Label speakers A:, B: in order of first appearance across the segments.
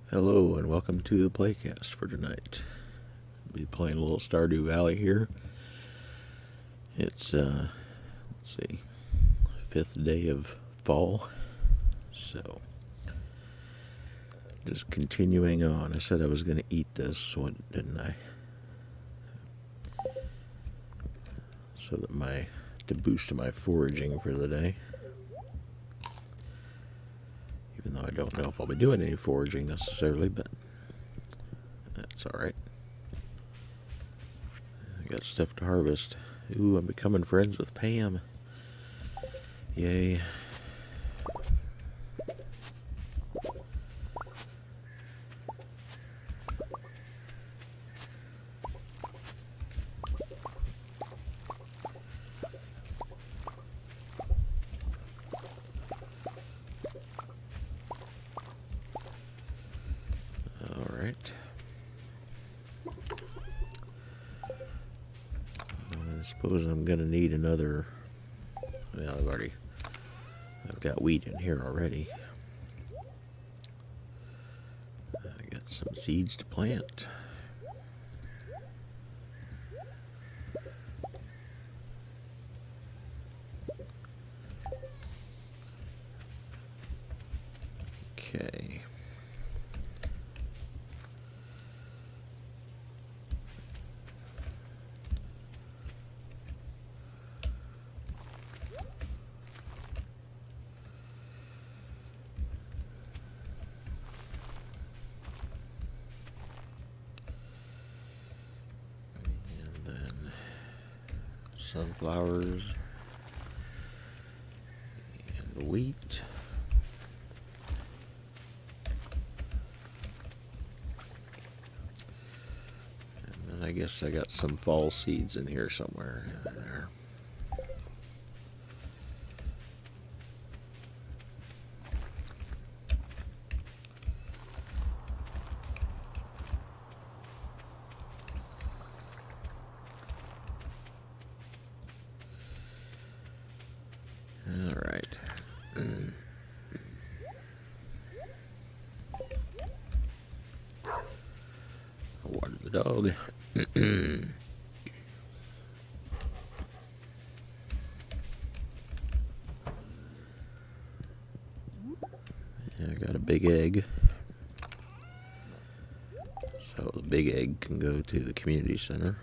A: Hello and welcome to the Playcast for tonight. I'll be playing a little Stardew Valley here. It's let's see, 5th day of fall. So just continuing on. I said I was going to eat this, didn't I? So that to boost my foraging for the day. Even though I don't know if I'll be doing any foraging necessarily, but that's alright. I got stuff to harvest. Ooh, I'm becoming friends with Pam. Yay. Alright. I suppose I'm going to need another. Well, I've got wheat in here already. I got some seeds to plant. Okay. Sunflowers and wheat. And then I guess I got some fall seeds in here somewhere. There. Alright. I watered the dog. I got a big egg. So the big egg can go to the community center.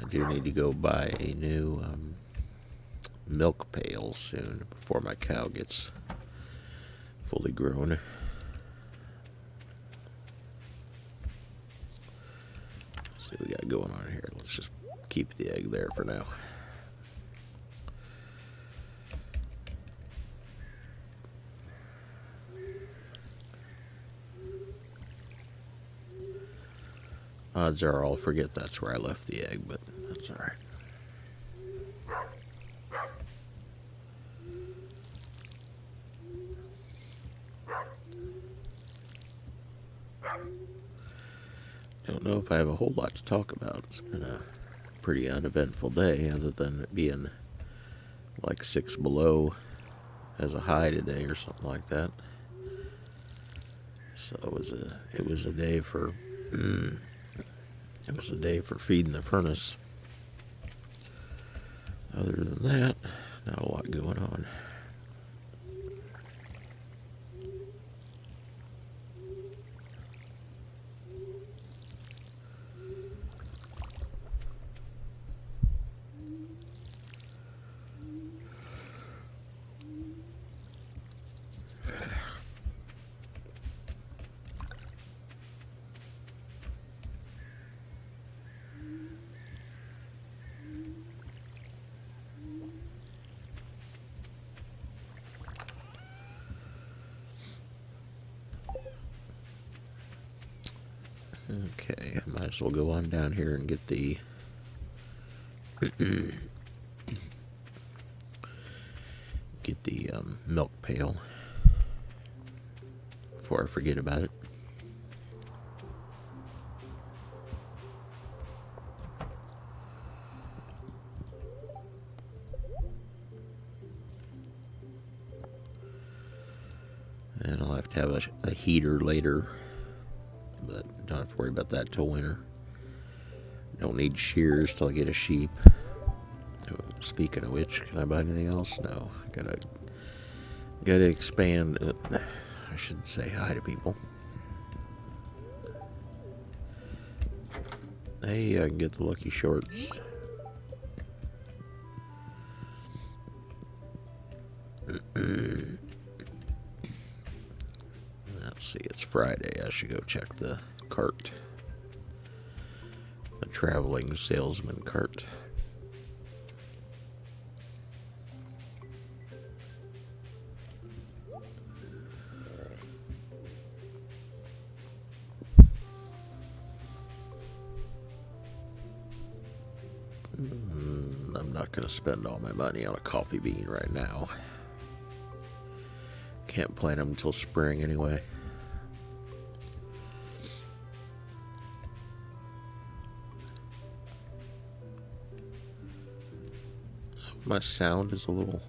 A: I do need to go buy a new milk pail soon before my cow gets fully grown. Let's see what we got going on here. Let's just keep the egg there for now. Odds are I'll forget that's where I left the egg, but that's alright. Don't know if I have a whole lot to talk about. It's been a pretty uneventful day, other than it being like 6 below as a high today or something like that. So it was a day for feeding the furnace. Other than that, not a lot going on. Okay, I might as well go on down here and get the milk pail before I forget about it. have to have a heater later, but don't have to worry about that till winter. Don't need shears till I get a sheep. Speaking of which, can I buy anything else? No. Gotta expand. I should say hi to people. Hey, I can get the lucky shorts. Let's see, it's Friday. I should go check the cart. The traveling salesman cart. I'm not going to spend all my money on a coffee bean right now. Can't plant them until spring anyway. My sound is a little...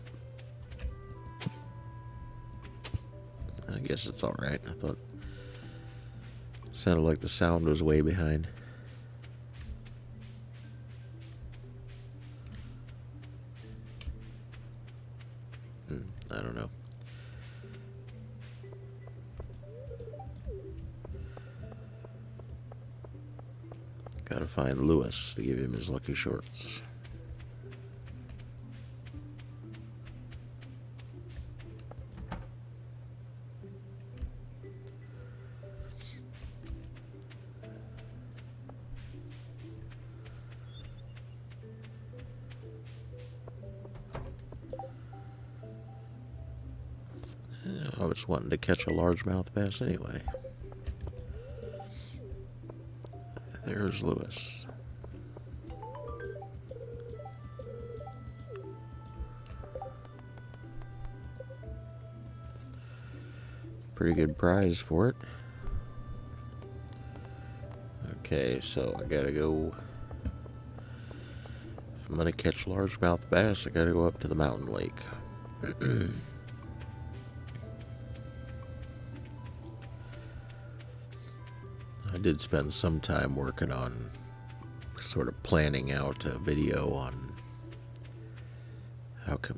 A: I guess it's alright. I thought it sounded like the sound was way behind. I don't know. Gotta find Lewis to give him his lucky shorts. I was wanting to catch a largemouth bass anyway. There's Lewis. Pretty good prize for it. Okay, so I gotta go. If I'm gonna catch largemouth bass, I gotta go up to the mountain lake. I did spend some time working on sort of planning out a video on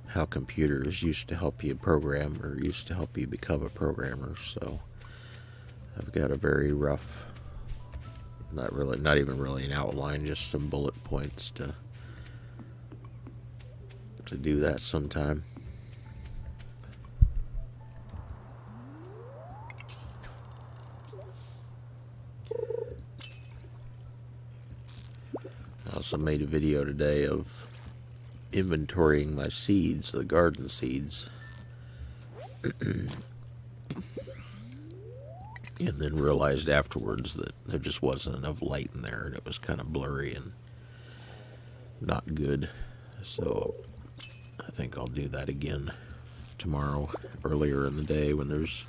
A: how computers used to help you program or used to help you become a programmer. So I've got a very rough, not even really an outline, just some bullet points to do that sometime. I also made a video today of inventorying my seeds, the garden seeds, and then realized afterwards that there just wasn't enough light in there and it was kind of blurry and not good. So I think I'll do that again tomorrow, earlier in the day when there's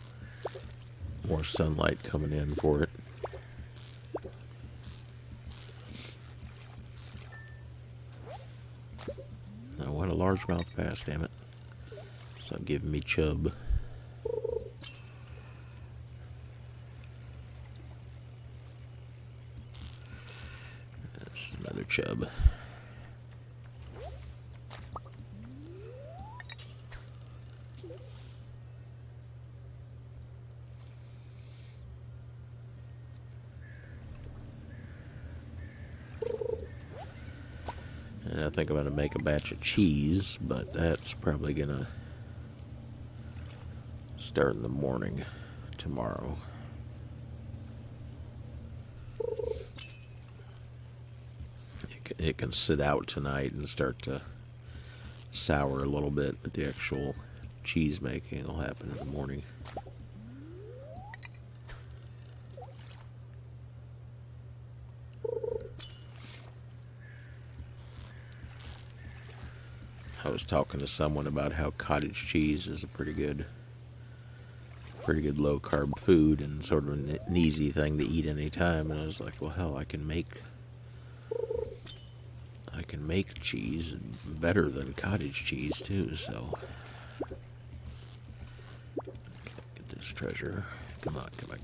A: more sunlight coming in for it. I want a largemouth bass, damn it. Stop giving me chub. That's another chub. And I think I'm going to make a batch of cheese, but that's probably going to start in the morning tomorrow. It can sit out tonight and start to sour a little bit, but the actual cheese making will happen in the morning. I was talking to someone about how cottage cheese is a pretty good low carb food and sort of an easy thing to eat anytime, and I was like, well, hell, I can make cheese better than cottage cheese too. So get this this treasure. Come on, come on,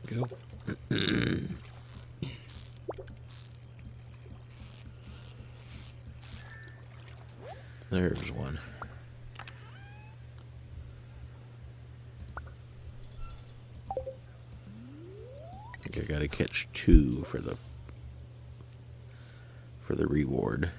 A: come on. Go. There's one. I think I gotta catch 2 for the reward.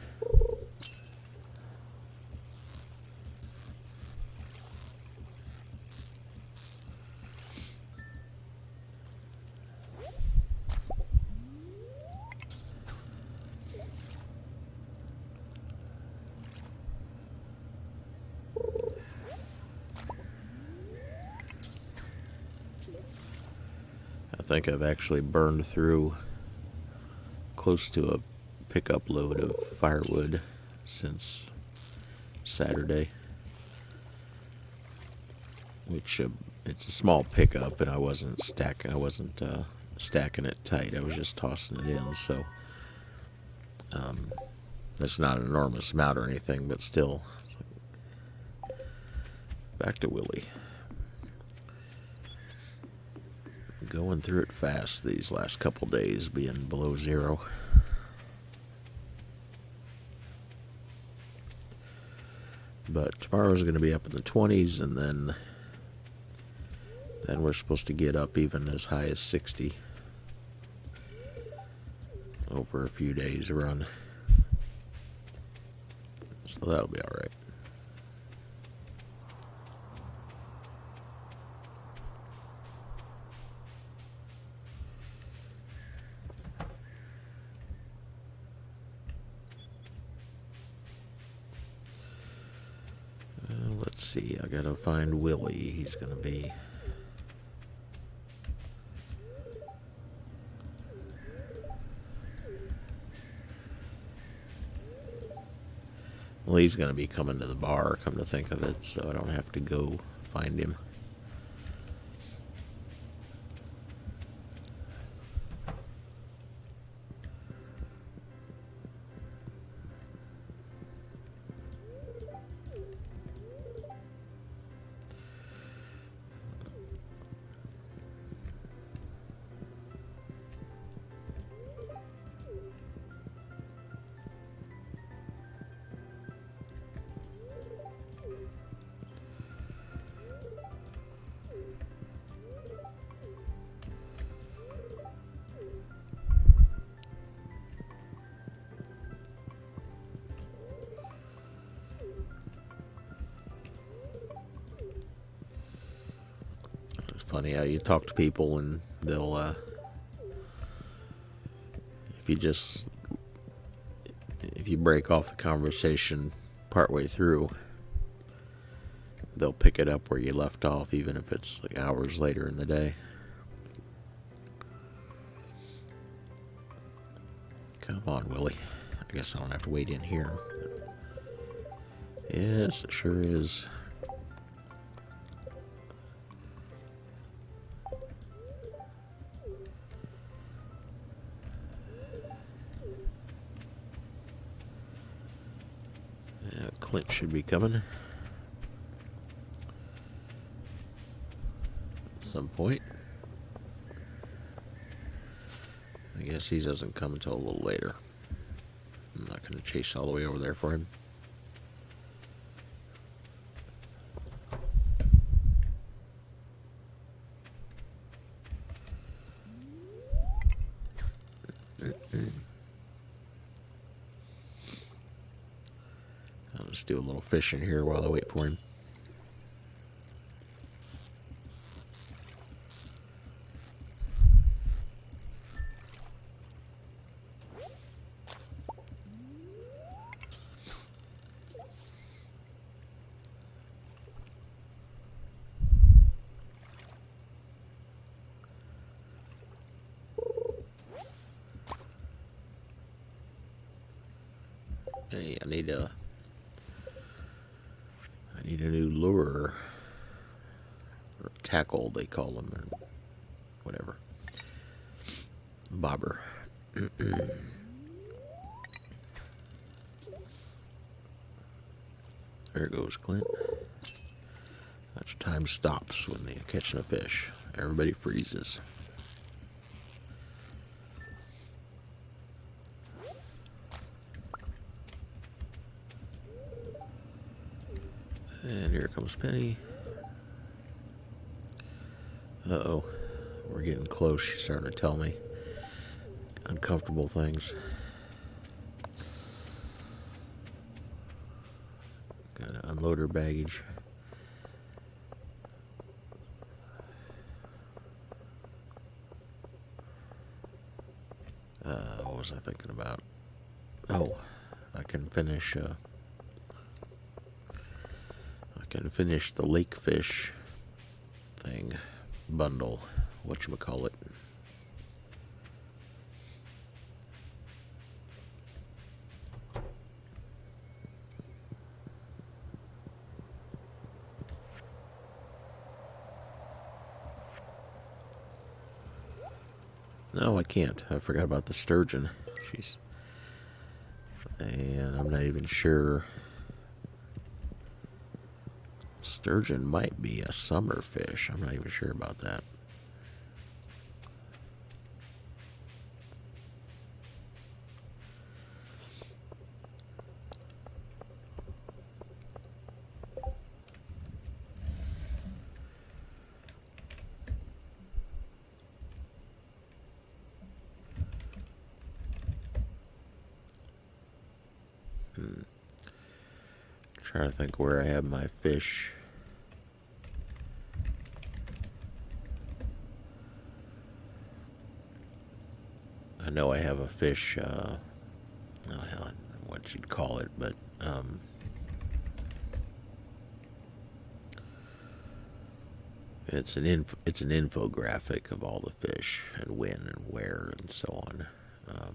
A: I think I've actually burned through close to a pickup load of firewood since Saturday, which it's a small pickup, and I wasn't stacking it tight. I was just tossing it in, so that's not an enormous amount or anything, but still. Back to Willie. Going through it fast these last couple days, being below 0. But tomorrow's going to be up in the 20s, and then we're supposed to get up even as high as 60 over a few days run. So that'll be all right. Let's see, I gotta find Willie. He's gonna be... Well, he's gonna be coming to the bar, come to think of it, so I don't have to go find him. Funny how you talk to people and they'll if you break off the conversation partway through, they'll pick it up where you left off, even if it's like hours later in the day. Come on, Willie. I guess I don't have to wait in here. Yes, it sure is. Clint should be coming at some point. I guess he doesn't come until a little later. I'm not going to chase all the way over there for him. I'll just do a little fishing here while I wait for him. Hey, I need a new lure, or tackle they call them, or whatever. Bobber. There goes Clint. That's time stops when they're catching a fish. Everybody freezes. And here comes Penny. Uh-oh. We're getting close. She's starting to tell me uncomfortable things. Gotta unload her baggage. What was I thinking about? Oh, I can finish the lake fish thing bundle, whatchamacallit. No, I can't. I forgot about the sturgeon. And I'm not even sure. Sturgeon might be a summer fish. I'm not even sure about that. Trying to think where I have my fish. I know I have a fish, oh, hell, what you'd call it, but, it's an infographic of all the fish and when and where and so on. Oh,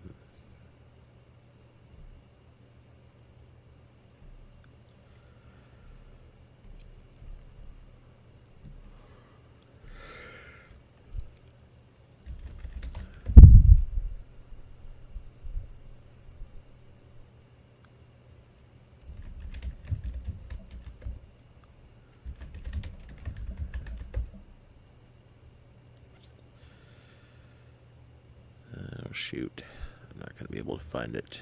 A: shoot. I'm not going to be able to find it.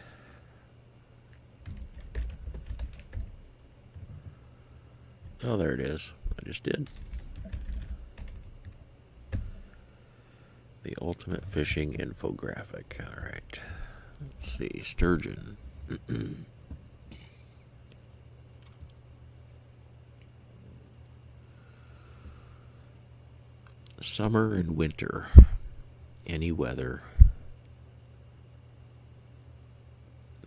A: Oh, there it is. I just did. The ultimate fishing infographic. All right. Let's see. Sturgeon. Summer and winter. Any weather.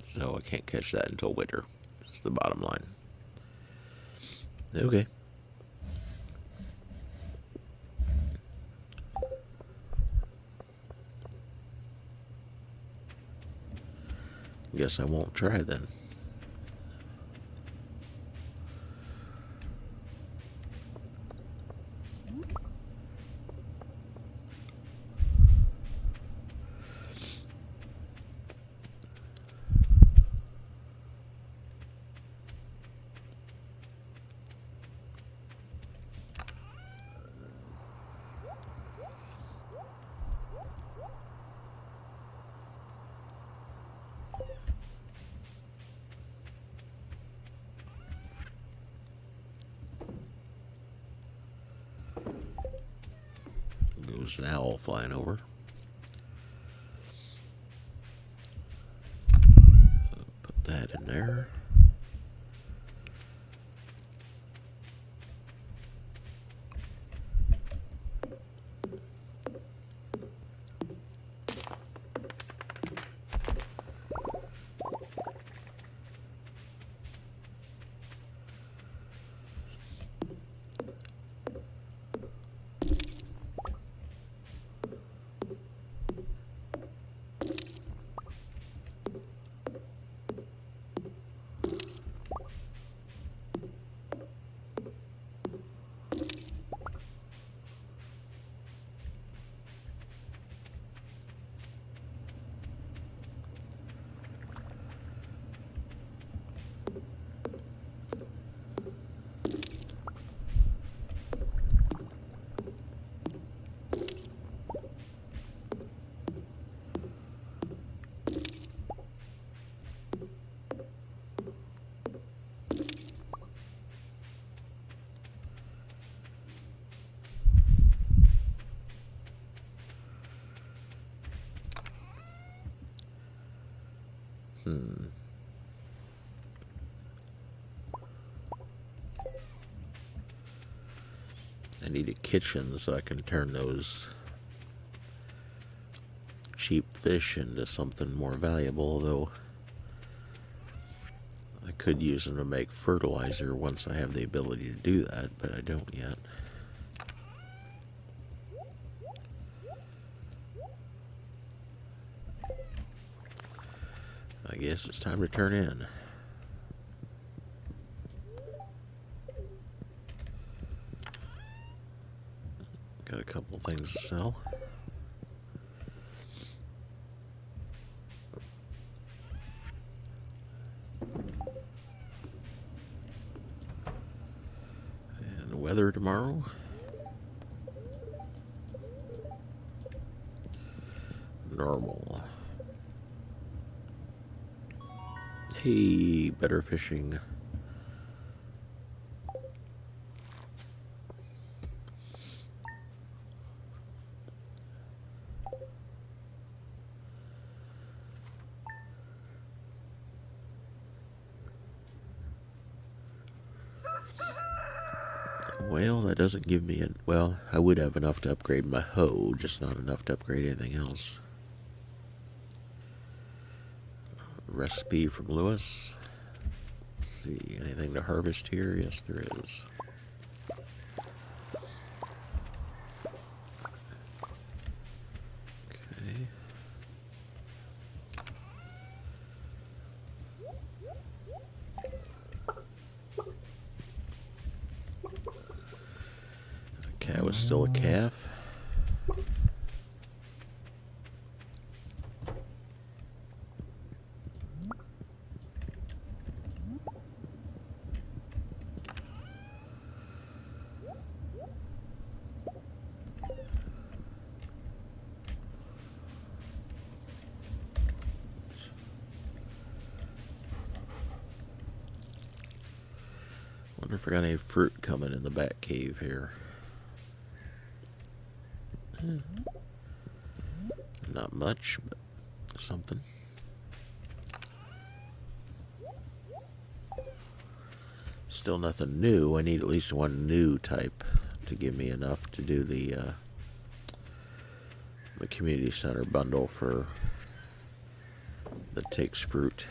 A: So I can't catch that until winter. That's the bottom line. Okay. Guess I won't try then. Goes an owl flying over. Put that in there. I need a kitchen so I can turn those cheap fish into something more valuable, though I could use them to make fertilizer once I have the ability to do that, but I don't yet. I guess it's time to turn in. Got a couple things to sell. And the weather tomorrow. Normal. Hey, better fishing. Well, that doesn't give me a... Well, I would have enough to upgrade my hoe, just not enough to upgrade anything else. Recipe from Lewis. Let's see, anything to harvest here? Yes, there is. Okay. A cat was still a calf. Wonder if I got any fruit coming in the back cave here. Not much, but something. Still nothing new. I need at least one new type to give me enough to do the community center bundle for that takes fruit.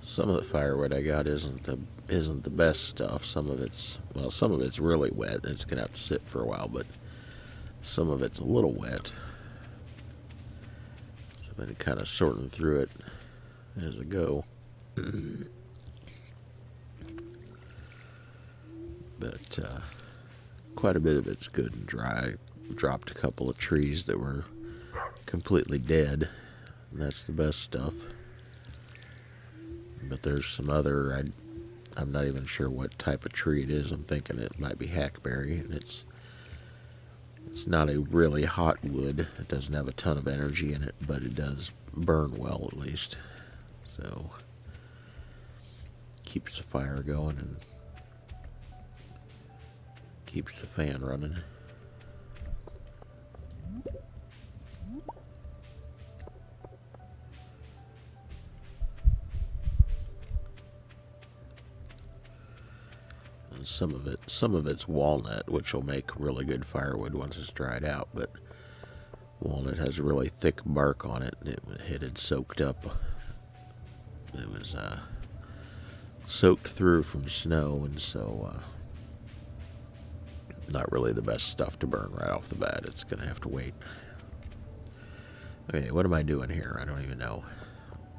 A: Some of the firewood I got isn't the best stuff. Some of it's really wet. It's gonna have to sit for a while, but some of it's a little wet. So I've been kind of sorting through it as I go. But quite a bit of it's good and dry. Dropped a couple of trees that were completely dead, and that's the best stuff. But there's some other, I'm not even sure what type of tree it is. I'm thinking it might be hackberry, and it's not a really hot wood. It doesn't have a ton of energy in it, but it does burn well at least. So keeps the fire going and keeps the fan running. Some of it's walnut, which will make really good firewood once it's dried out, but walnut has a really thick bark on it, and it had soaked up. It was soaked through from snow, and so not really the best stuff to burn right off the bat. It's gonna have to wait. Okay, what am I doing here? I don't even know.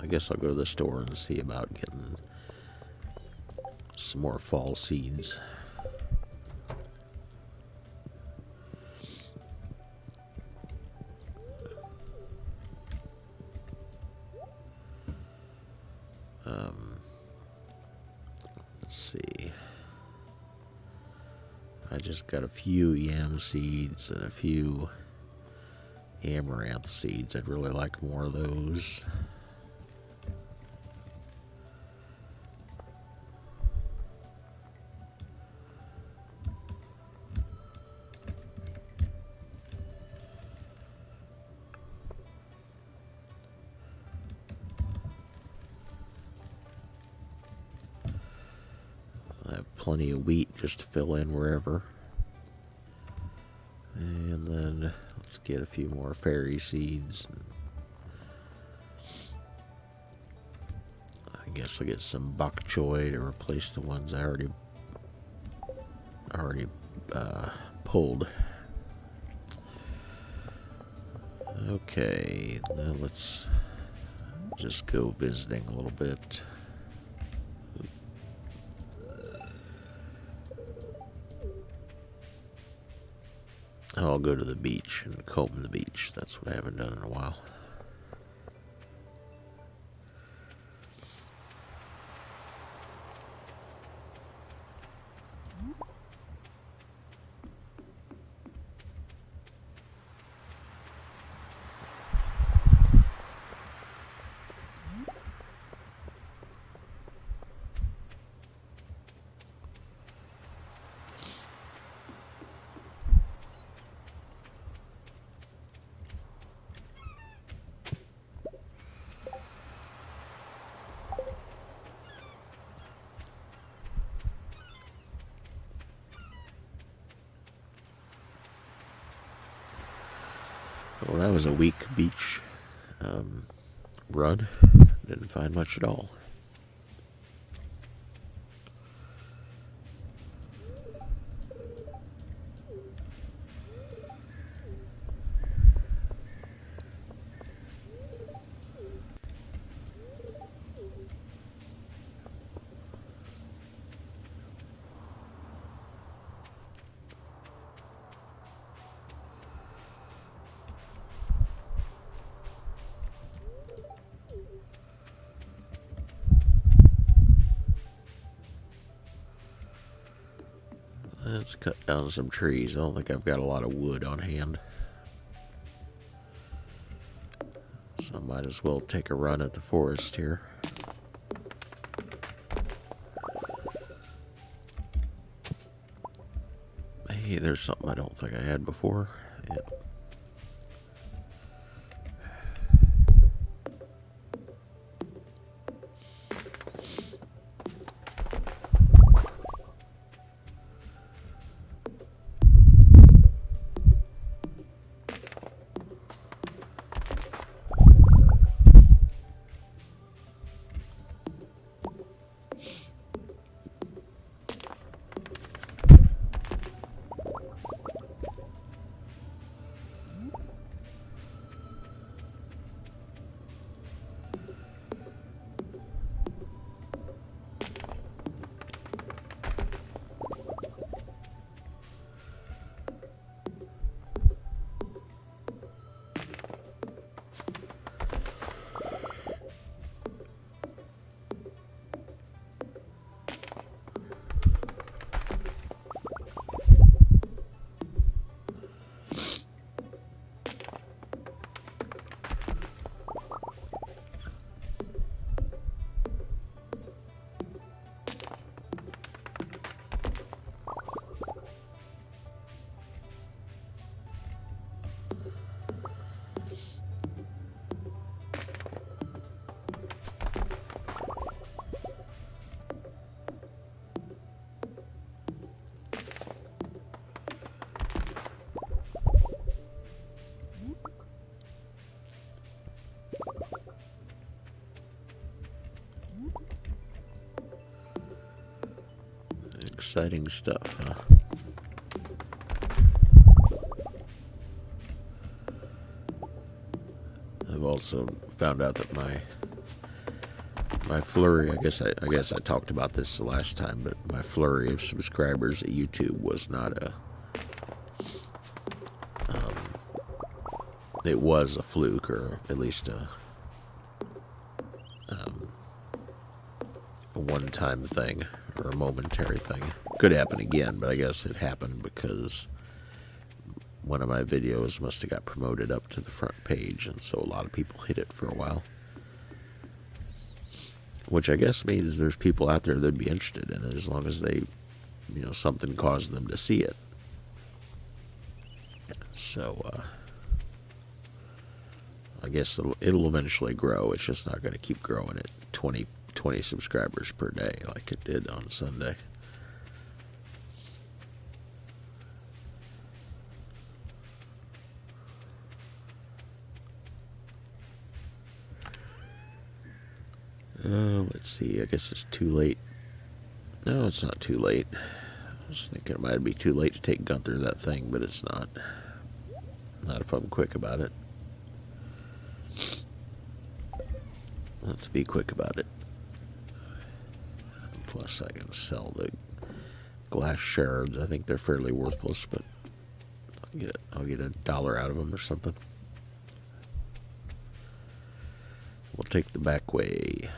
A: I guess I'll go to the store and see about getting some more fall seeds. just got a few yam seeds and a few amaranth seeds. I'd really like more of those. I have plenty of wheat just to fill in wherever. And then let's get a few more fairy seeds. I guess I'll get some bok choy to replace the ones I already pulled. Okay, now let's just go visiting a little bit. I'll go to the beach and comb the beach. That's what I haven't done in a while. Well, that was a weak beach run. Didn't find much at all. Let's cut down some trees. I don't think I've got a lot of wood on hand. So I might as well take a run at the forest here. Hey, there's something I don't think I had before. Yep. Exciting stuff, huh? I've also found out that my flurry, I guess I talked about this the last time, but my flurry of subscribers at YouTube was not it was a fluke, or at least a one-time thing, or a momentary thing. Could happen again, but I guess it happened because one of my videos must have got promoted up to the front page, and so a lot of people hit it for a while. Which I guess means there's people out there that'd be interested in it, as long as they, something caused them to see it. So, I guess it'll eventually grow. It's just not going to keep growing at 20 subscribers per day like it did on Sunday. Let's see. I guess it's too late. No, it's not too late. I was thinking it might be too late to take Gunther that thing, but it's not. Not if I'm quick about it. Let's be quick about it. Plus, I can sell the glass shards. I think they're fairly worthless, but I'll get $1 out of them or something. We'll take the back way.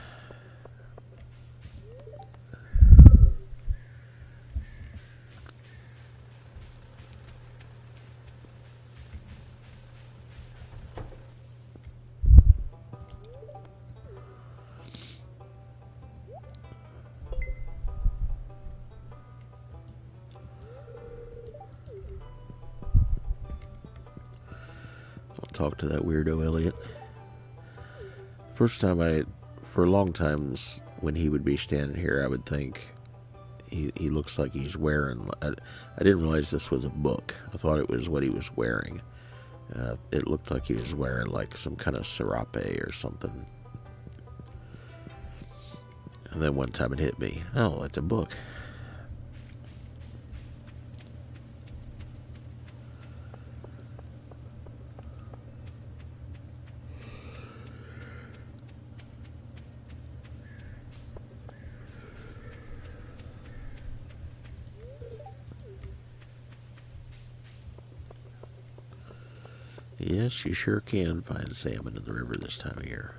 A: Talk to that weirdo Elliot. First time for a long time, when he would be standing here, I would think he looks like he's wearing. I didn't realize this was a book. I thought it was what he was wearing. It looked like he was wearing like some kind of serape or something. And then one time it hit me. Oh, it's a book. Yes, you sure can find salmon in the river this time of year.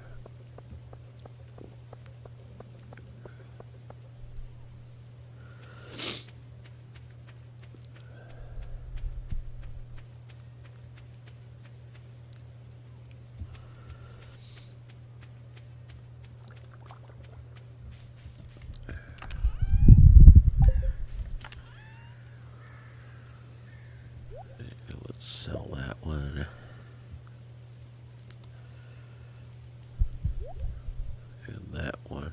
A: Let's sell that one. That one.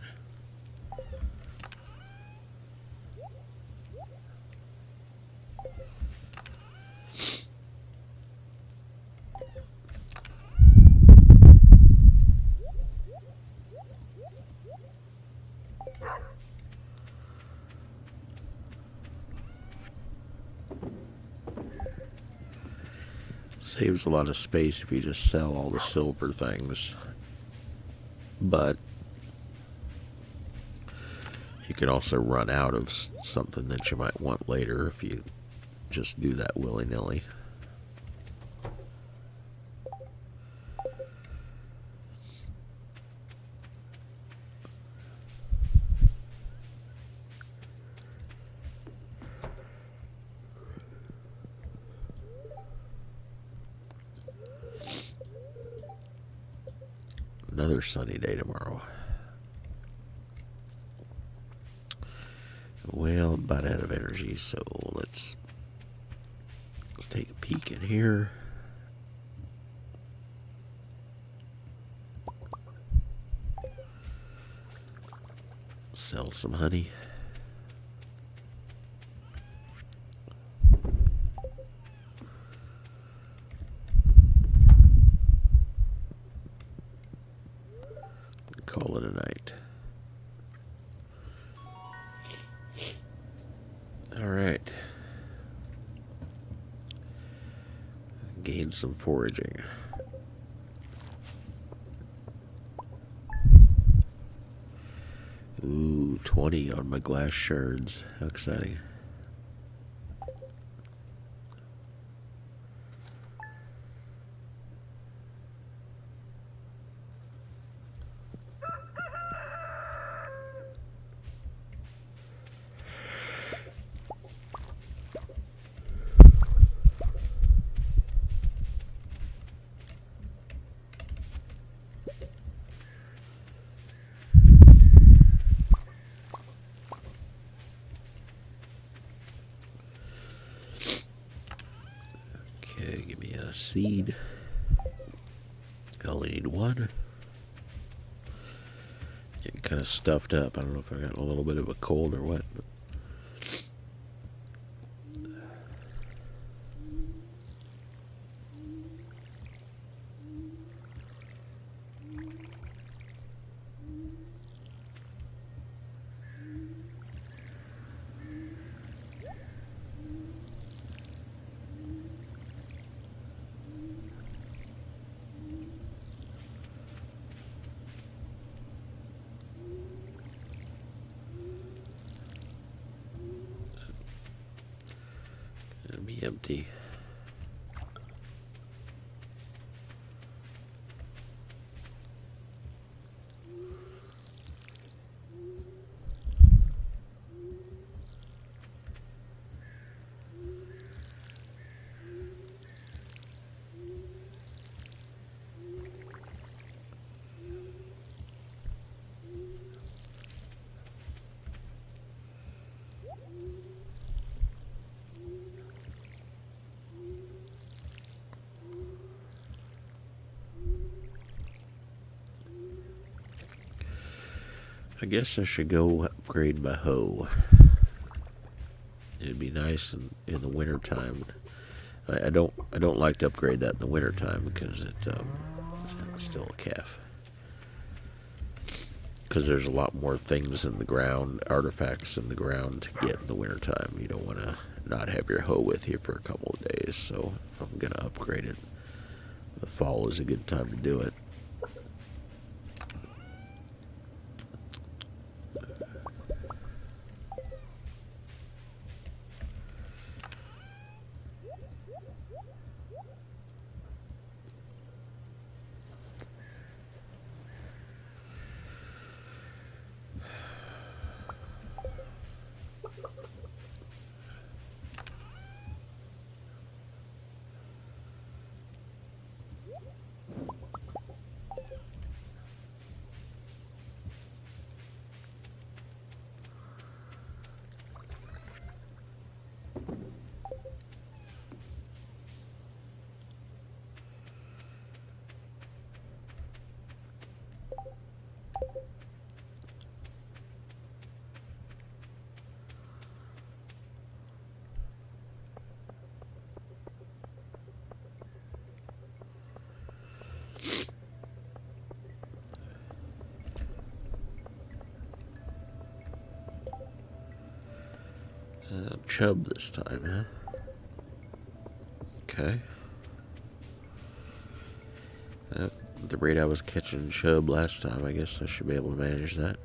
A: Saves a lot of space if you just sell all the silver things, but you can also run out of something that you might want later if you just do that willy-nilly. Another sunny day tomorrow. Well, I'm about out of energy, so let's take a peek in here. Sell some honey. Call it a night. All right. Gain some foraging. Ooh, 20 on my glass shards. How exciting. a seed. I only need one. Getting kind of stuffed up. I don't know if I got a little bit of a cold or what. But it'll be empty. I guess I should go upgrade my hoe. It'd be nice in the winter time. I don't like to upgrade that in the winter time because it's still a calf. Because there's a lot more things in the ground, artifacts in the ground to get in the winter time. You don't want to not have your hoe with you for a couple of days. So if I'm gonna upgrade it, the fall is a good time to do it. Chub this time, huh? Okay. At the rate I was catching chub last time, I guess I should be able to manage that.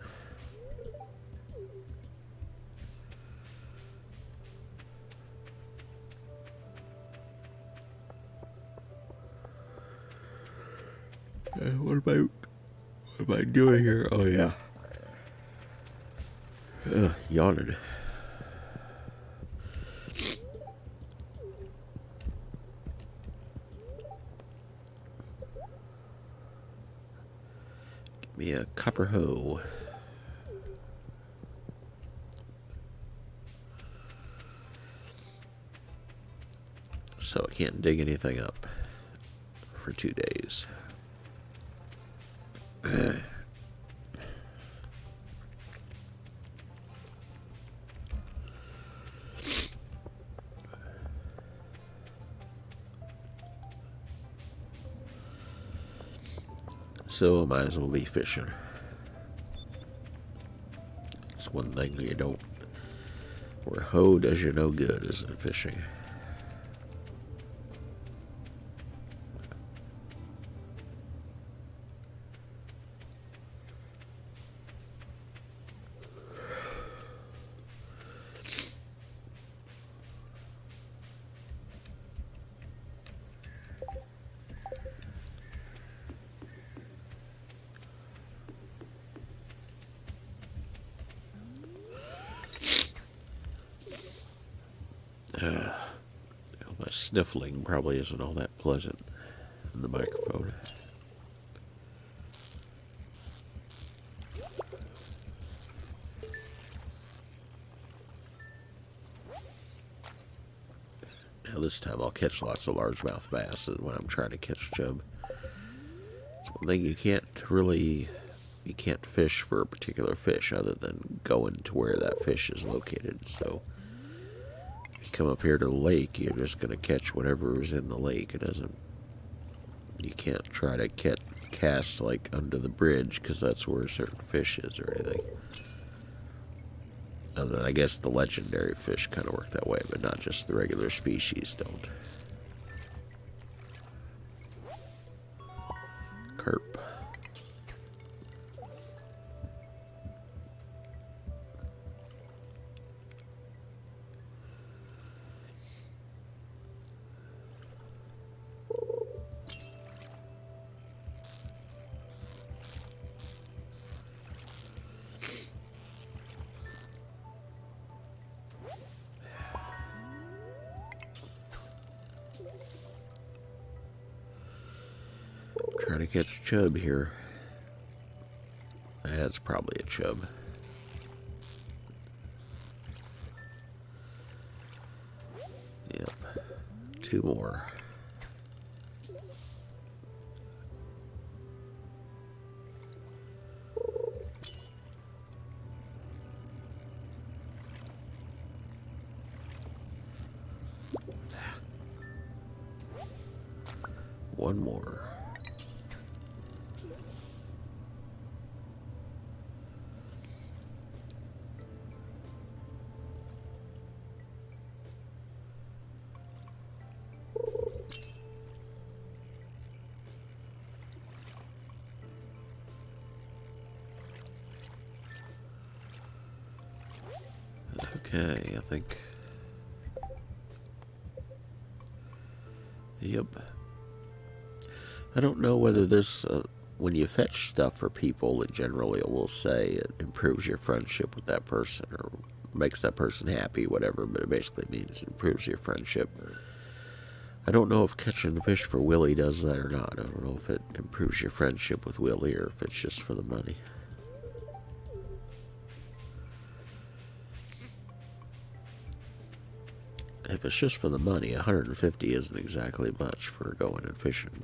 A: What am I doing here? Oh yeah. Yawning. Give me a copper hoe. So I can't dig anything up for 2 days. So I might as well be fishing. It's one thing you don't, where hoe does you no good, isn't fishing. My sniffling probably isn't all that pleasant in the microphone. Now this time I'll catch lots of largemouth bass when I'm trying to catch chub. It's one thing you can't fish for a particular fish other than going to where that fish is located. So if you come up here to the lake, you're just going to catch whatever is in the lake. You can't try to cast like under the bridge because that's where a certain fish is or anything. Other than I guess the legendary fish kind of work that way, but not just the regular species don't. Carp. Trying to catch chub here. That's probably a chub. Yep. 2 more. One more. Okay, I think. Yep. I don't know whether this, when you fetch stuff for people, it generally will say it improves your friendship with that person or makes that person happy, whatever, but it basically means it improves your friendship. I don't know if catching fish for Willy does that or not. I don't know if it improves your friendship with Willy or if it's just for the money. If it's just for the money, 150 isn't exactly much for going and fishing.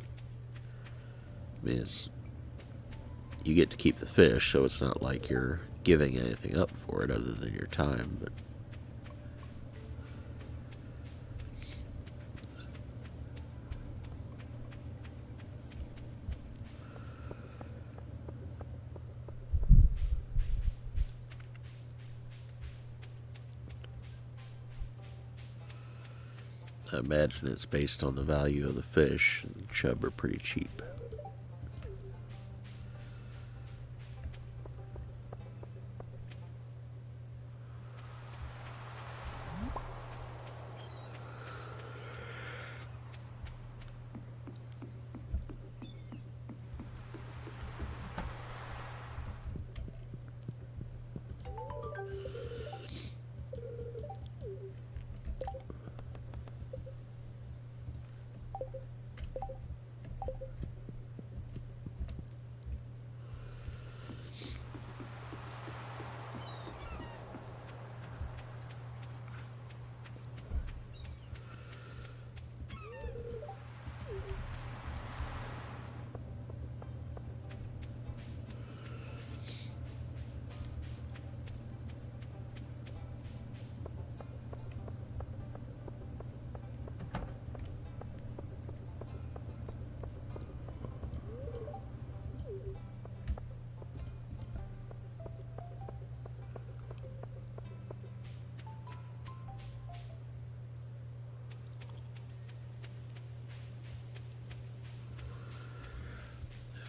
A: I mean, you get to keep the fish, so it's not like you're giving anything up for it other than your time, but I imagine it's based on the value of the fish, and chub are pretty cheap.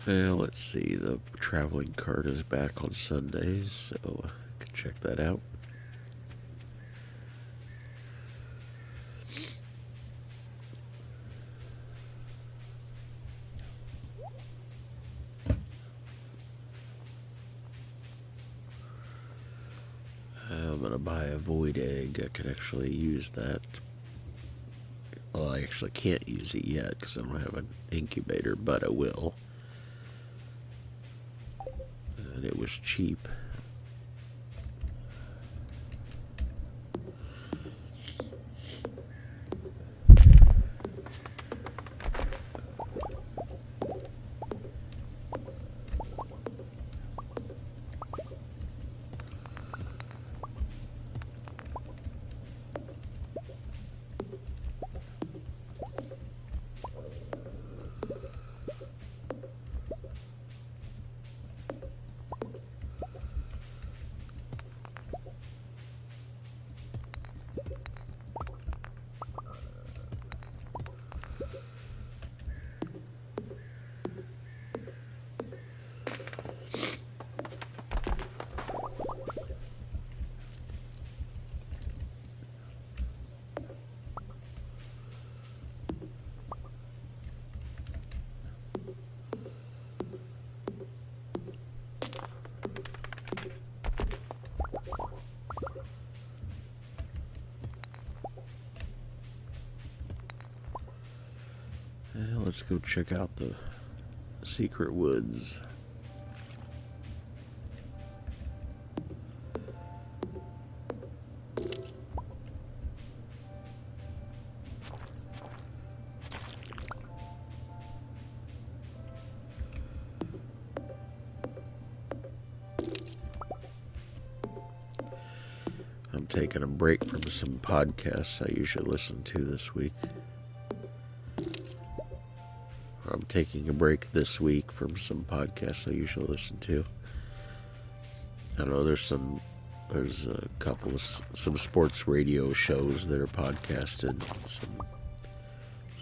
A: Well, let's see, the traveling cart is back on Sundays, so I can check that out. I'm going to buy a void egg. I can actually use that. Well, I actually can't use it yet because I don't have an incubator, but I will. And it was cheap. Let's go check out the secret woods. I'm taking a break from some podcasts I usually listen to this week. I'm taking a break this week from some podcasts I usually listen to. I know there's a couple of some sports radio shows that are podcasted,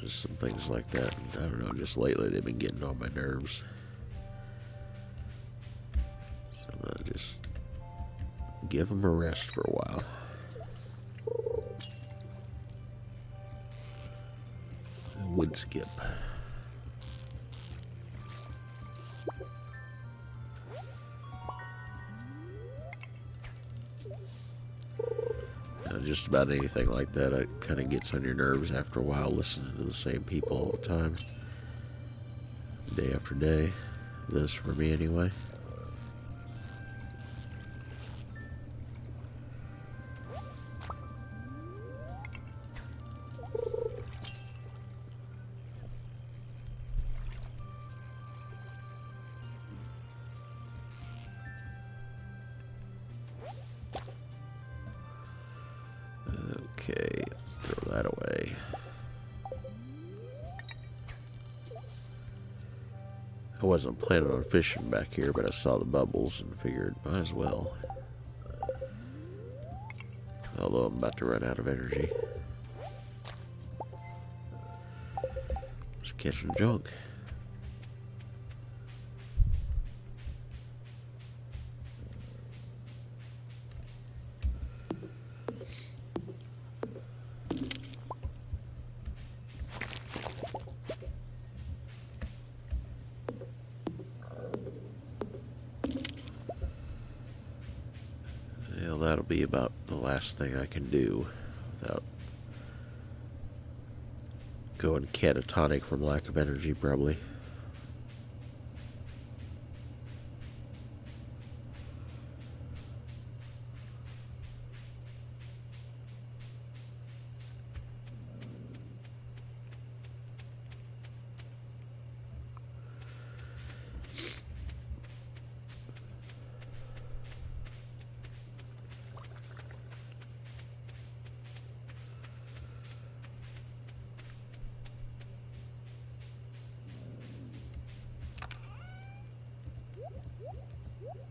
A: just some things like that. And I don't know, just lately they've been getting on my nerves. So I'm gonna just give them a rest for a while. Wood skip. Just about anything like that, it kind of gets on your nerves after a while, listening to the same people all the time, day after day. This for me anyway. Okay, let's throw that away. I wasn't planning on fishing back here, but I saw the bubbles and figured might as well. Although I'm about to run out of energy. Just catching junk. That'll be about the last thing I can do without going catatonic from lack of energy, probably.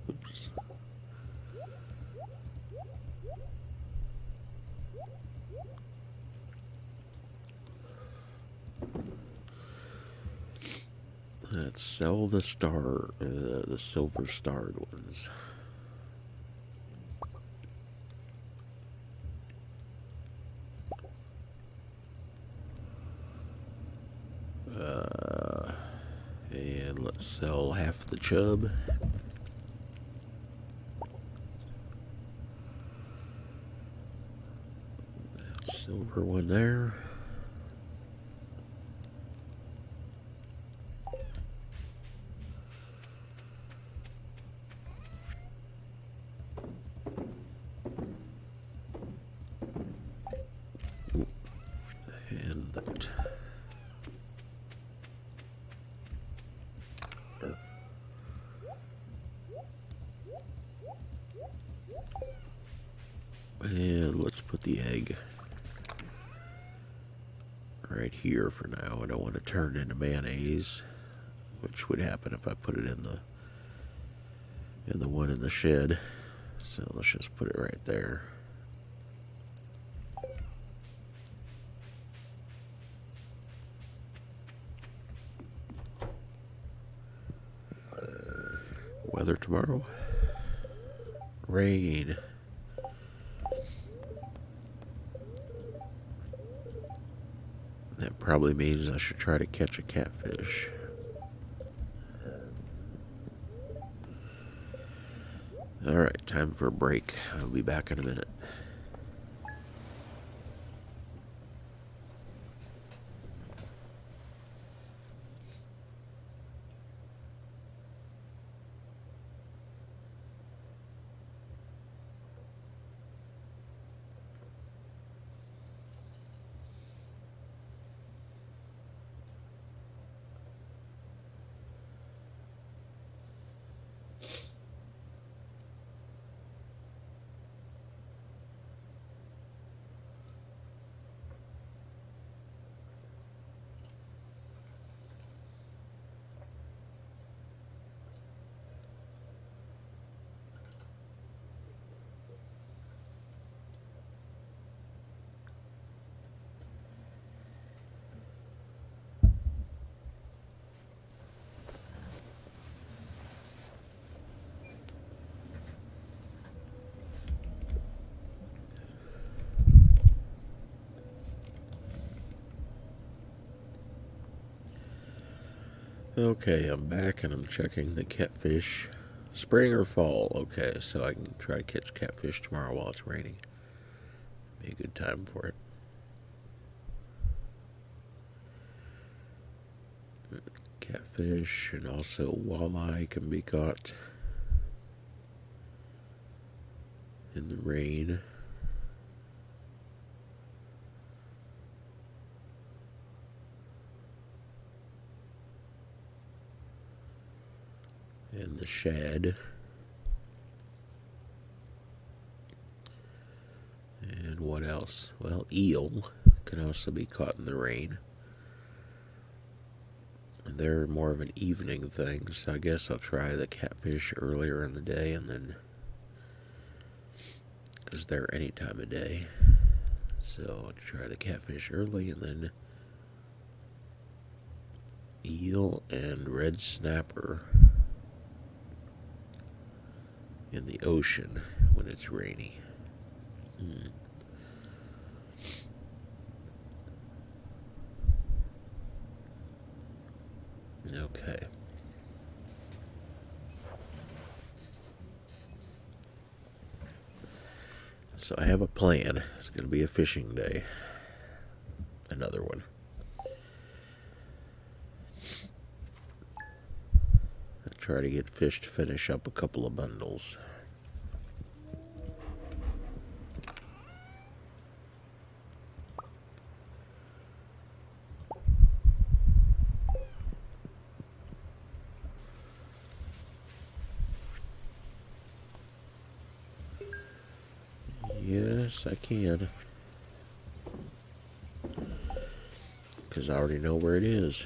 A: Oops. Let's sell the the silver starred ones. And let's sell half the chub. Silver one there. And that. And let's put the egg right here for now. I don't want to turn it into mayonnaise, which would happen if I put it in the one in the shed. So let's just put it right there. Weather tomorrow. Rain. That probably means I should try to catch a catfish. Alright, time for a break. I'll be back in a minute. Okay, I'm back and I'm checking the catfish. Spring or fall? Okay, so I can try to catch catfish tomorrow while it's raining. Be a good time for it. Catfish and also walleye can be caught in the rain. And the shad. And what else? Well, eel can also be caught in the rain. And they're more of an evening thing, so I guess I'll try the catfish earlier in the day and then, because they're any time of day. So I'll try the catfish early and then eel and red snapper in the ocean when it's rainy. Okay. So I have a plan. It's going to be a fishing day. Another one. I'll try to get fish to finish up a couple of bundles. Yes, I can. Because I already know where it is.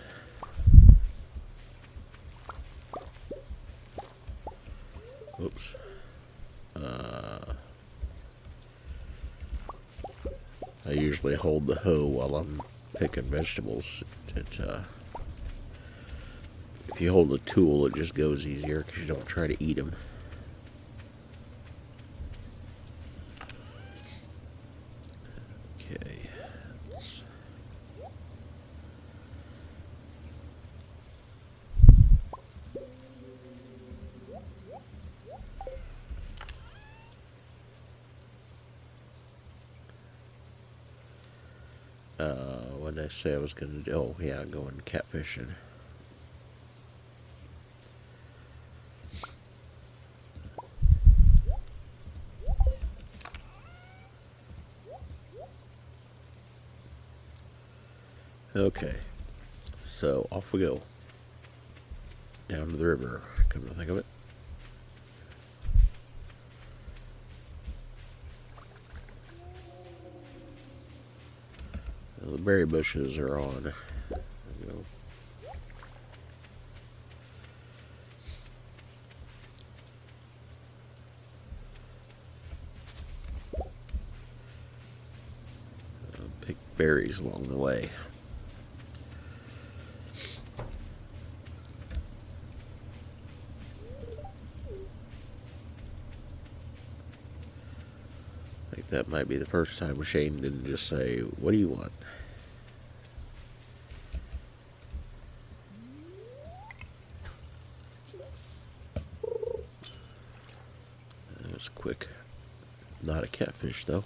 A: Oops. I usually hold the hoe while I'm picking vegetables. If you hold the tool, it just goes easier because you don't try to eat them. Okay. What did I say I was going to do? Oh, yeah, going catfishing. Okay, so off we go. Down to the river, come to think of it. Well, the berry bushes are on. There we go. Pick berries along the way. I think that might be the first time Shane didn't just say, "What do you want?" That was quick. Not a catfish, though.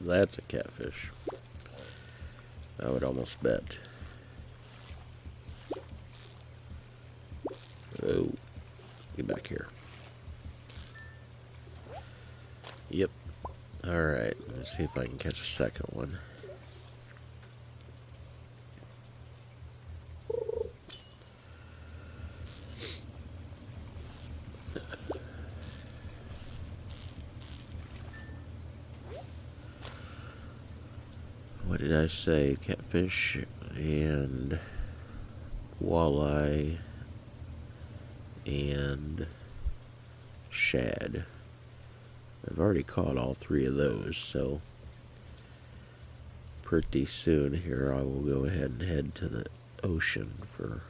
A: That's a catfish. I would almost bet. Oh, get back here. Yep. Alright, let's see if I can catch a second one. What did I say? Catfish and walleye and shad. I've already caught all three of those, so pretty soon here I will go ahead and head to the ocean for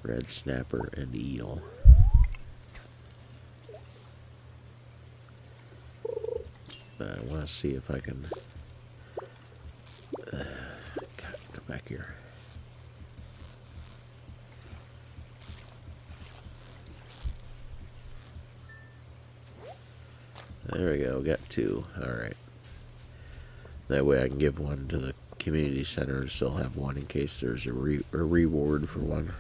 A: red snapper and eel. But I want to see if I can come back here. There we go, got two. Alright. That way I can give one to the community center and still have one in case there's a reward for one.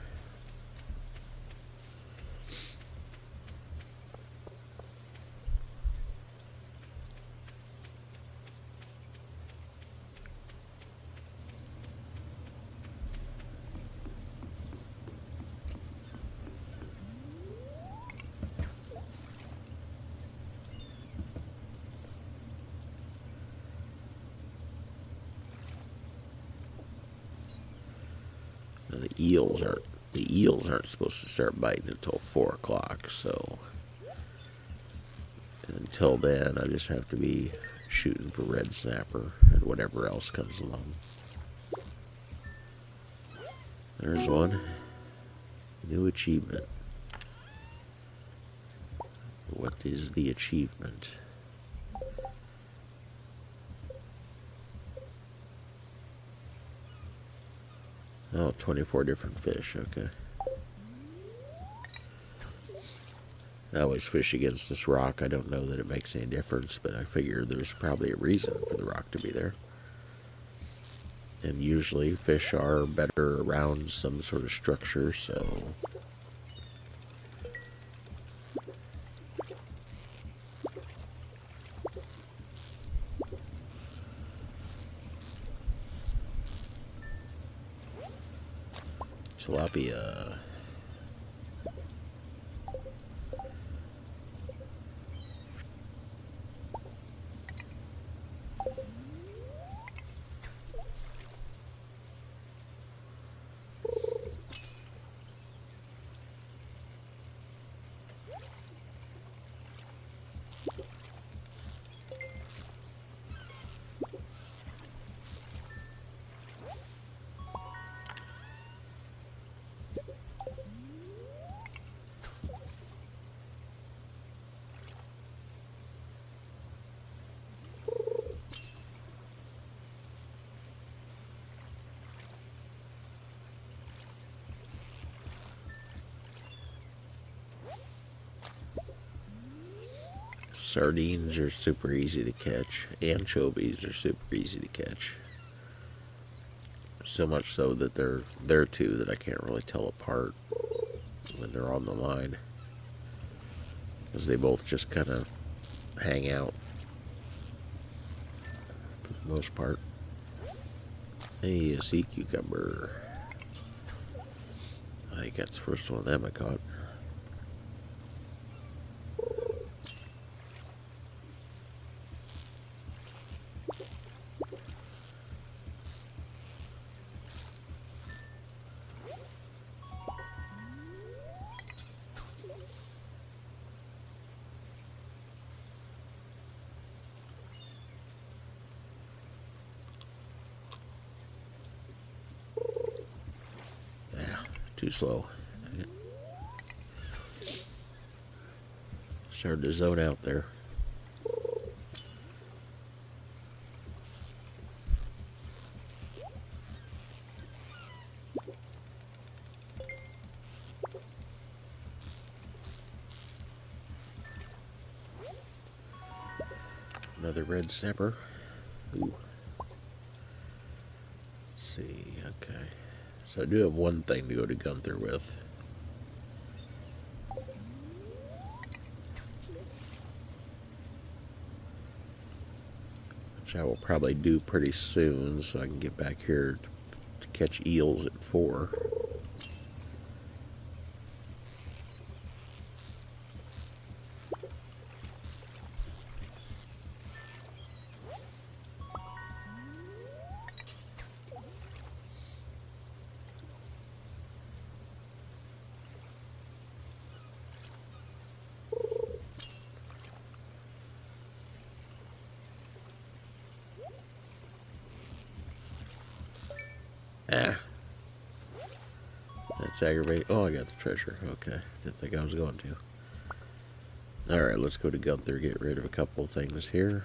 A: Now the eels aren't supposed to start biting until 4 o'clock, so until then I just have to be shooting for red snapper and whatever else comes along. There's one. New achievement. What is the achievement? Oh, 24 different fish, okay. I always fish against this rock. I don't know that it makes any difference, but I figure there's probably a reason for the rock to be there. And usually fish are better around some sort of structure, so... Tilapia. Sardines are super easy to catch. Anchovies are super easy to catch. So much so that they're two that I can't really tell apart when they're on the line, because they both just kind of hang out for the most part. Hey, a sea cucumber. I think that's the first one of them I caught. Too slow. Started to zone out there. Another red snapper. Ooh. Let's see, okay. So I do have one thing to go to Gunther with. Which I will probably do pretty soon so I can get back here to catch eels at 4. Ah. That's aggravating. Oh, I got the treasure. Okay. Didn't think I was going to. Alright, let's go to Gunther, get rid of a couple of things here.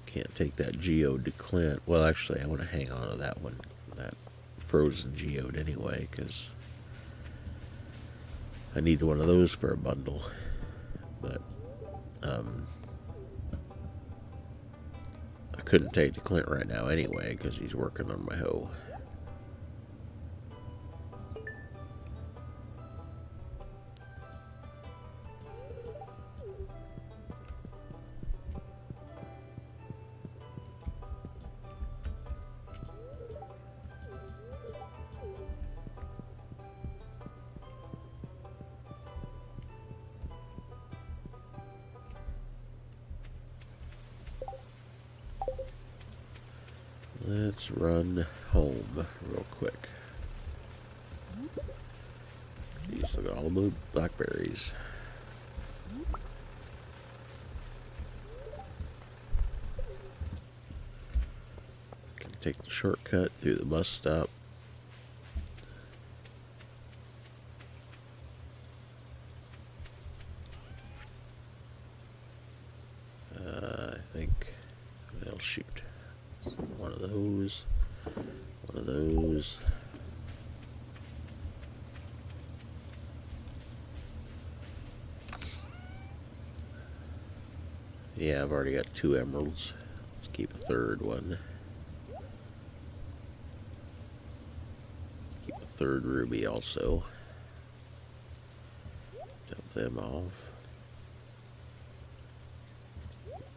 A: Can't take that geode to Clint. Well, actually, I want to hang on to that one. That frozen geode anyway, because I need one of those for a bundle. But, I couldn't take it to Clint right now anyway, because he's working on my hoe. Let's run home real quick. These look at all the blackberries. Can take the shortcut through the bus stop. I think they'll shoot. One of those. One of those. Yeah, I've already got 2 emeralds. Let's keep a third one. Let's keep a third ruby also. Dump them off.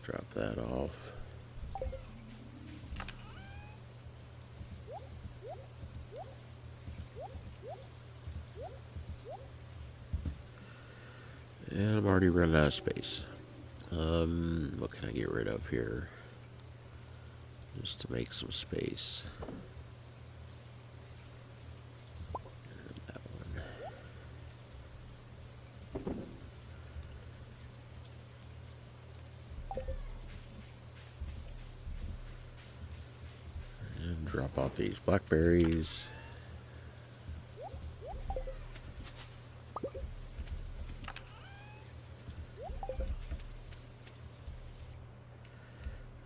A: Drop that off. And I'm already running out of space. What can I get rid of here? Just to make some space. And that one. And drop off these blackberries.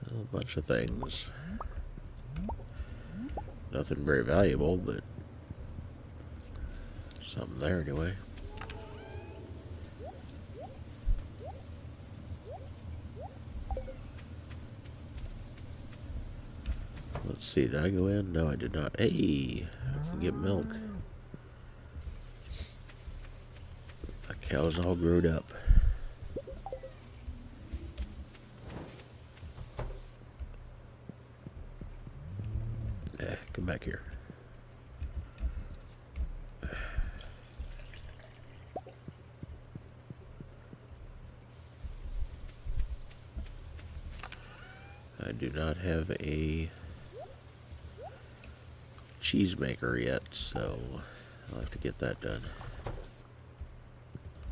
A: A bunch of things. Nothing very valuable, but something there anyway. Let's see, did I go in? No, I did not. Hey, I can get milk. My cow's all growed up. Come back here. I do not have a cheese maker yet, so I'll have to get that done.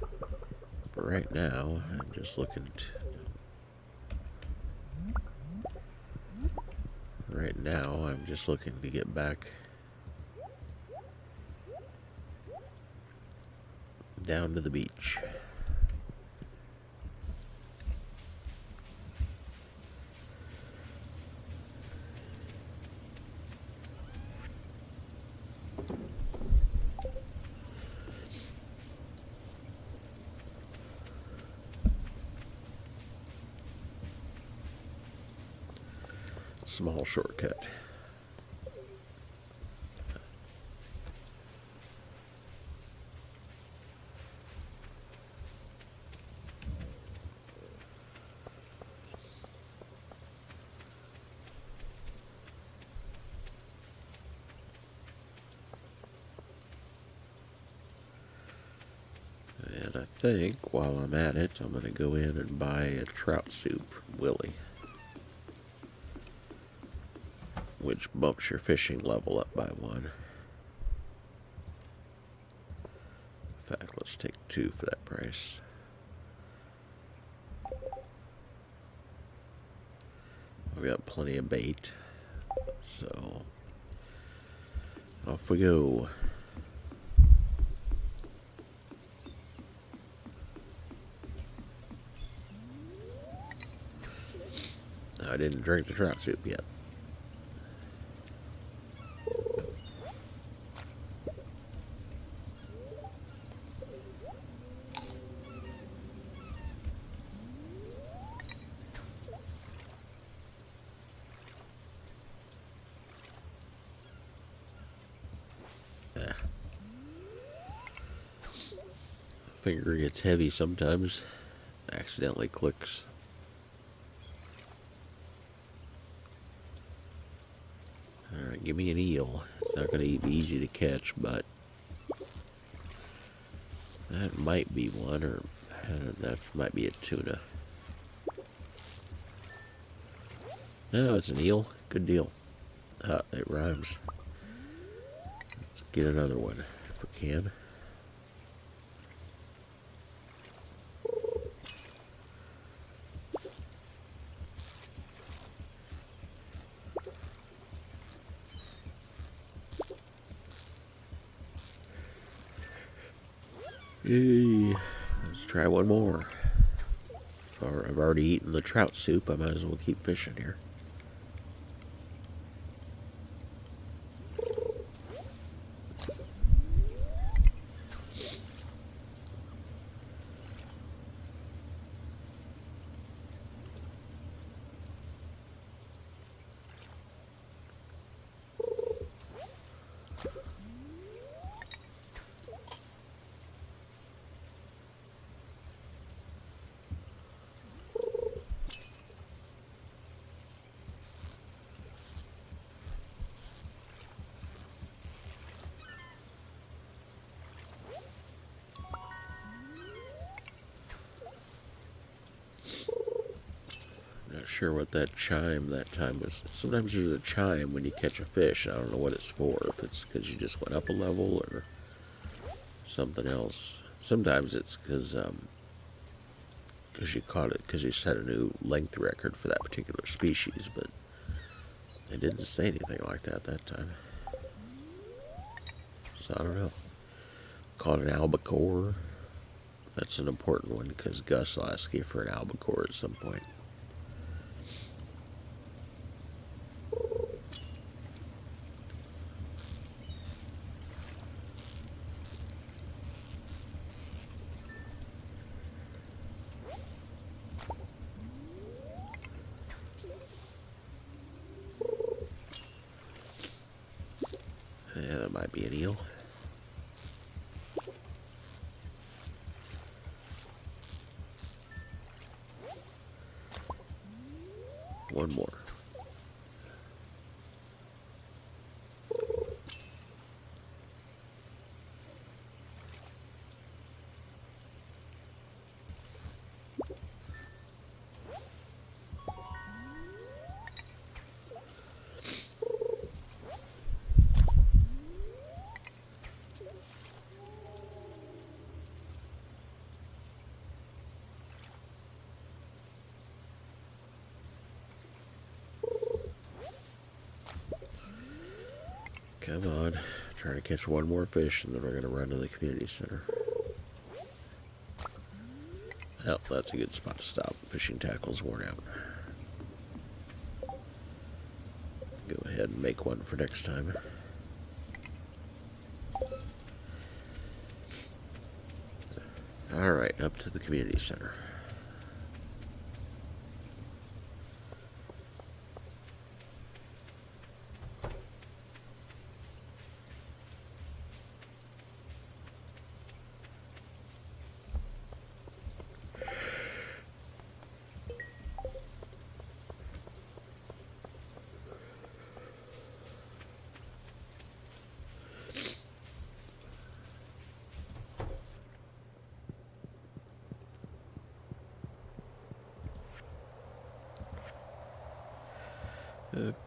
A: But right now, I'm just looking to... Right now, I'm just looking to get back down to the beach. Small shortcut. And I think while I'm at it, I'm going to go in and buy a trout soup from Willie, which bumps your fishing level up by 1. fact, let's take 2 for that price. We got plenty of bait, so off we go. I didn't drink the trout soup yet. Finger gets heavy sometimes. Accidentally clicks. Alright, give me an eel. It's not going to be easy to catch, but that might be one, or that might be a tuna. No, it's an eel. Good deal. It rhymes. Let's get another one if we can. Yay. Let's try one more. I've already eaten the trout soup. I might as well keep fishing here. Not sure what that chime that time was. Sometimes there's a chime when you catch a fish. I don't know what it's for. If it's because you just went up a level or something else. Sometimes it's because you caught it because you set a new length record for that particular species, but it didn't say anything like that time. So I don't know. Caught an albacore. That's an important one because Gus will ask you for an albacore at some point. Yeah, that might be an eel. One more. Come on. Trying to catch one more fish and then we're going to run to the community center. Oh, that's a good spot to stop. Fishing tackle's worn out. Go ahead and make one for next time. Alright, up to the community center.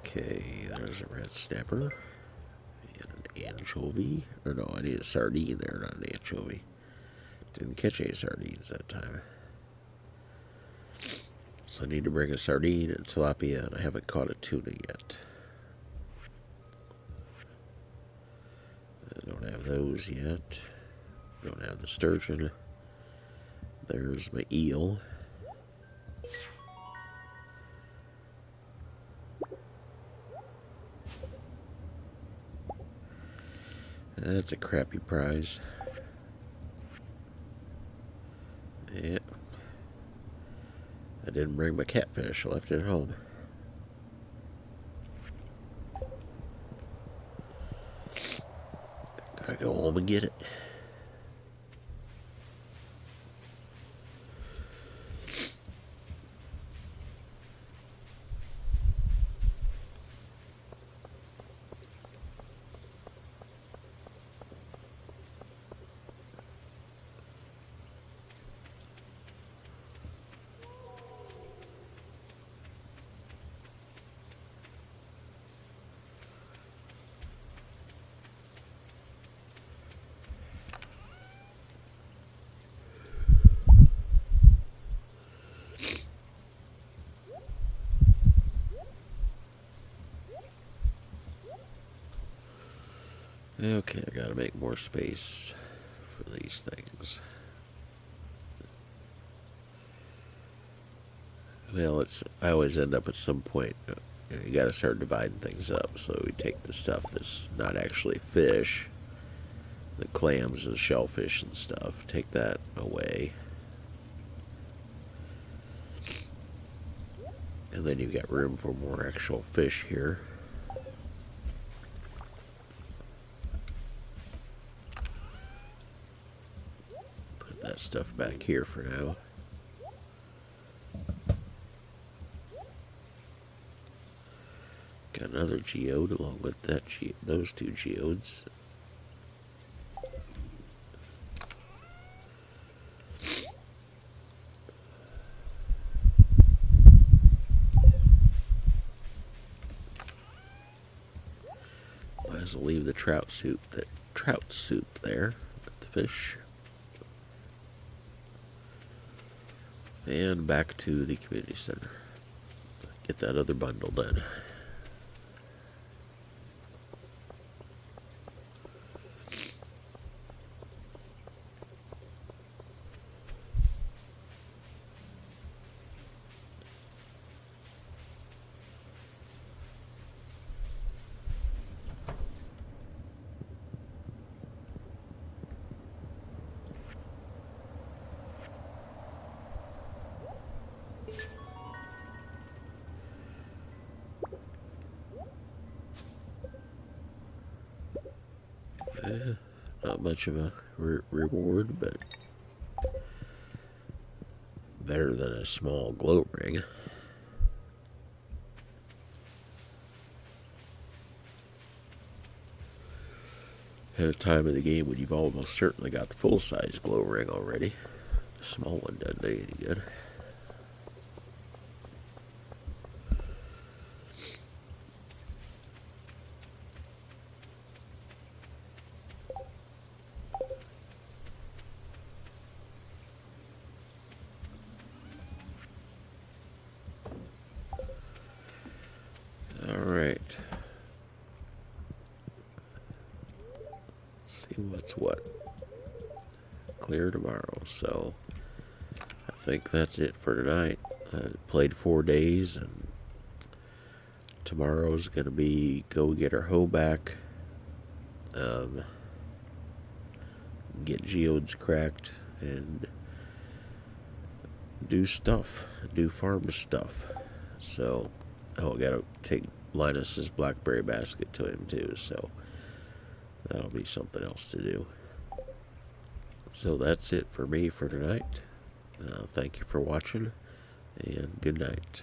A: Okay, there's a red snapper and an anchovy. Or no, I need a sardine there, not an anchovy. Didn't catch any sardines that time. So I need to bring a sardine and tilapia, and I haven't caught a tuna yet. I don't have those yet. Don't have the sturgeon. There's my eel. That's a crappy prize. Yeah. I didn't bring my catfish. I left it at home. Gotta go home and get it. Okay, I gotta make more space for these things. Well, I always end up at some point, you gotta start dividing things up. So we take the stuff that's not actually fish, the clams and shellfish and stuff, take that away. And then you've got room for more actual fish here. That stuff back here for now. Got another geode along with that those two geodes. Might as well leave the trout soup there with the fish. And back to the community center. Get that other bundle done. Not much of a reward, but better than a small glow ring. At a time in the game when you've almost certainly got the full-size glow ring already. The small one doesn't do any good. Alright. Let's see what's what. Clear tomorrow, so I think that's it for tonight. I played 4 days, and tomorrow's gonna be go get our hoe back, get geodes cracked, and do farm stuff. So, I gotta take Linus's blackberry basket to him too, so that'll be something else to do. So that's it for me for tonight. Thank you for watching, and good night.